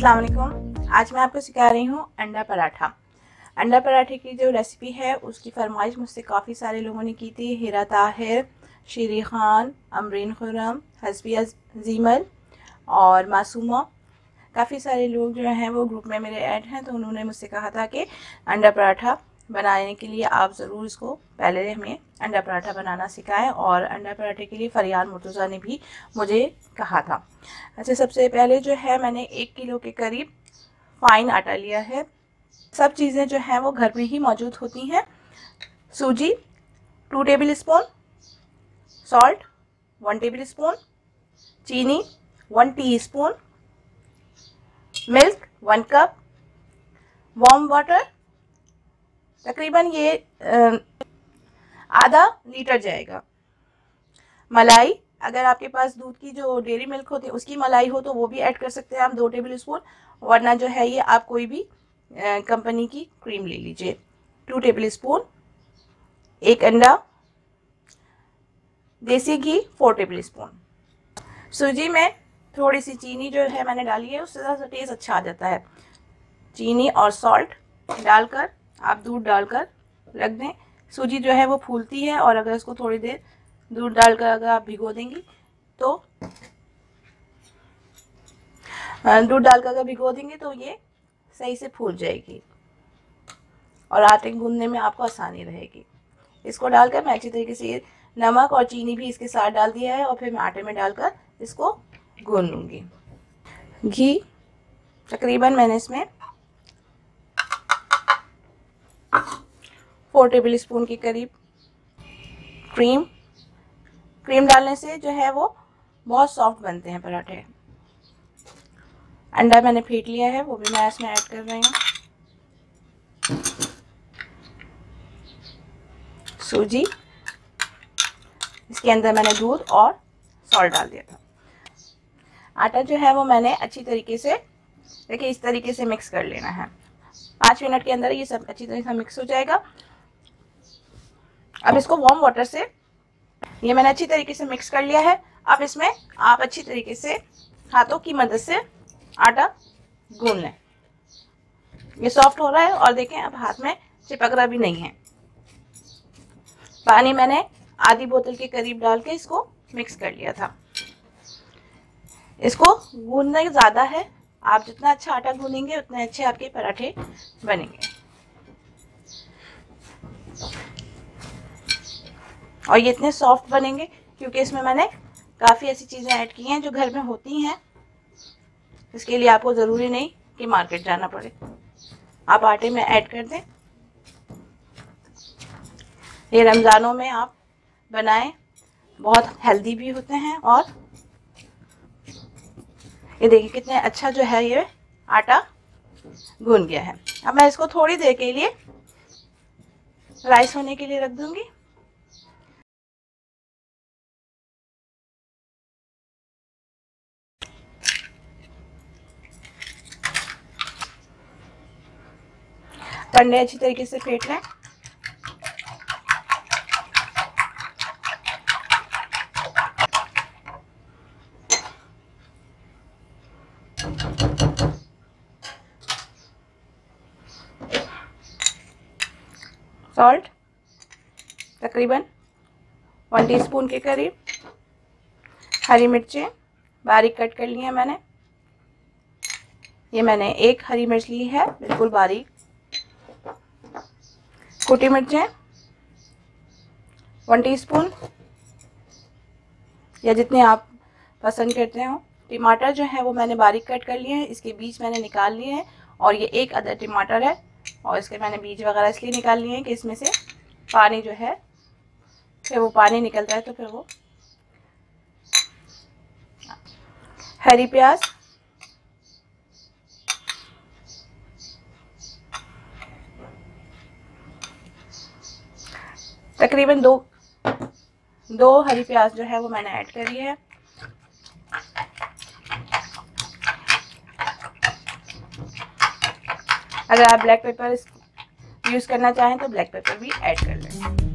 अस्सलाम वालेकुम। आज मैं आपको सिखा रही हूँ अंडा पराठा। अंडा पराठे की जो रेसिपी है उसकी फरमाइश मुझसे काफ़ी सारे लोगों ने की थी। हिरा ताहिर, शीरी खान, अमरीन खुरम, हस्बिया जीमल और मासूमा, काफ़ी सारे लोग जो हैं वो ग्रुप में मेरे ऐड हैं। तो उन्होंने मुझसे कहा था कि अंडा पराठा बनाने के लिए आप ज़रूर इसको पहले हमें अंडा पराठा बनाना सिखाएं। और अंडा पराठे के लिए फरियान मुर्तज़ा ने भी मुझे कहा था। अच्छा, सबसे पहले जो है मैंने 1 किलो के करीब फाइन आटा लिया है। सब चीज़ें जो हैं वो घर में ही मौजूद होती हैं। सूजी 2 table spoon, salt 1 table spoon, चीनी 1 teaspoon, milk 1 cup, warm water तकरीबन ये आधा लीटर जाएगा। मलाई, अगर आपके पास दूध की जो डेयरी मिल्क होती है उसकी मलाई हो तो वो भी ऐड कर सकते हैं आप 2 टेबल स्पून, वरना जो है ये आप कोई भी कंपनी की क्रीम ले लीजिए। 2 टेबल स्पून, 1 अंडा, देसी घी 4 टेबल स्पून। सूजी में थोड़ी सी चीनी जो है मैंने डाली है, उससे ज़्यादा टेस्ट अच्छा आ जाता है। चीनी और सॉल्ट डालकर आप दूध डालकर रख दें। सूजी जो है वो फूलती है और अगर इसको थोड़ी देर दूध डालकर अगर आप भिगो देंगी तो दूध डालकर अगर भिगो देंगे तो ये सही से फूल जाएगी और आटे गूंदने में आपको आसानी रहेगी। इसको डालकर मैं अच्छी तरीके से नमक और चीनी भी इसके साथ डाल दिया है और फिर मैं आटे में डालकर इसको गूंद लूँगी। घी तकरीबन मैंने इसमें 4 टेबल स्पून के करीब। क्रीम डालने से जो है वो बहुत सॉफ्ट बनते हैं पराठे। अंडा मैंने फेंट लिया है, वो भी मैं इसमें ऐड कर रही हूँ। सूजी, इसके अंदर मैंने दूध और सॉल्ट डाल दिया था। आटा जो है वो मैंने अच्छी तरीके से देखिए इस तरीके से मिक्स कर लेना है। 5 मिनट के अंदर ये सब अच्छी तरह से मिक्स हो जाएगा। अब इसको वार्म वाटर से ये मैंने अच्छी तरीके से मिक्स कर लिया है। अब इसमें आप अच्छी तरीके से हाथों की मदद से आटा गूंद लें। ये सॉफ्ट हो रहा है और देखें अब हाथ में चिपक रहा भी नहीं है। पानी मैंने आधी बोतल के करीब डाल के इसको मिक्स कर लिया था। इसको गूंदना ज़्यादा है, आप जितना अच्छा आटा गूंदेंगे उतने अच्छे आपके पराठे बनेंगे। और ये इतने सॉफ्ट बनेंगे क्योंकि इसमें मैंने काफ़ी ऐसी चीज़ें ऐड की हैं जो घर में होती हैं। इसके लिए आपको ज़रूरी नहीं कि मार्केट जाना पड़े, आप आटे में ऐड कर दें। ये रमज़ानों में आप बनाएं, बहुत हेल्दी भी होते हैं। और ये देखिए कितने अच्छा जो है ये आटा गूंद गया है। अब मैं इसको थोड़ी देर के लिए राइस होने के लिए रख दूंगी। अंडे अच्छी तरीके से फेंट लें। सॉल्ट तकरीबन 1 टीस्पून के करीब। हरी मिर्चें बारीक कट कर ली हैं मैंने। ये मैंने 1 हरी मिर्च ली है बिल्कुल बारीक। कुटी मिर्चें 1 टीस्पून या जितने आप पसंद करते हो। टमाटर जो है वो मैंने बारीक कट कर लिए हैं, इसके बीज मैंने निकाल लिए हैं। और ये 1 अदर टमाटर है और इसके मैंने बीज वगैरह इसलिए निकाल लिए हैं कि इसमें से पानी जो है फिर वो पानी निकलता है तो फिर वो। हरी प्याज तकरीबन दो हरी प्याज जो है वो मैंने ऐड करी है। अगर आप ब्लैक पेपर यूज़ करना चाहें तो ब्लैक पेपर भी ऐड कर लें।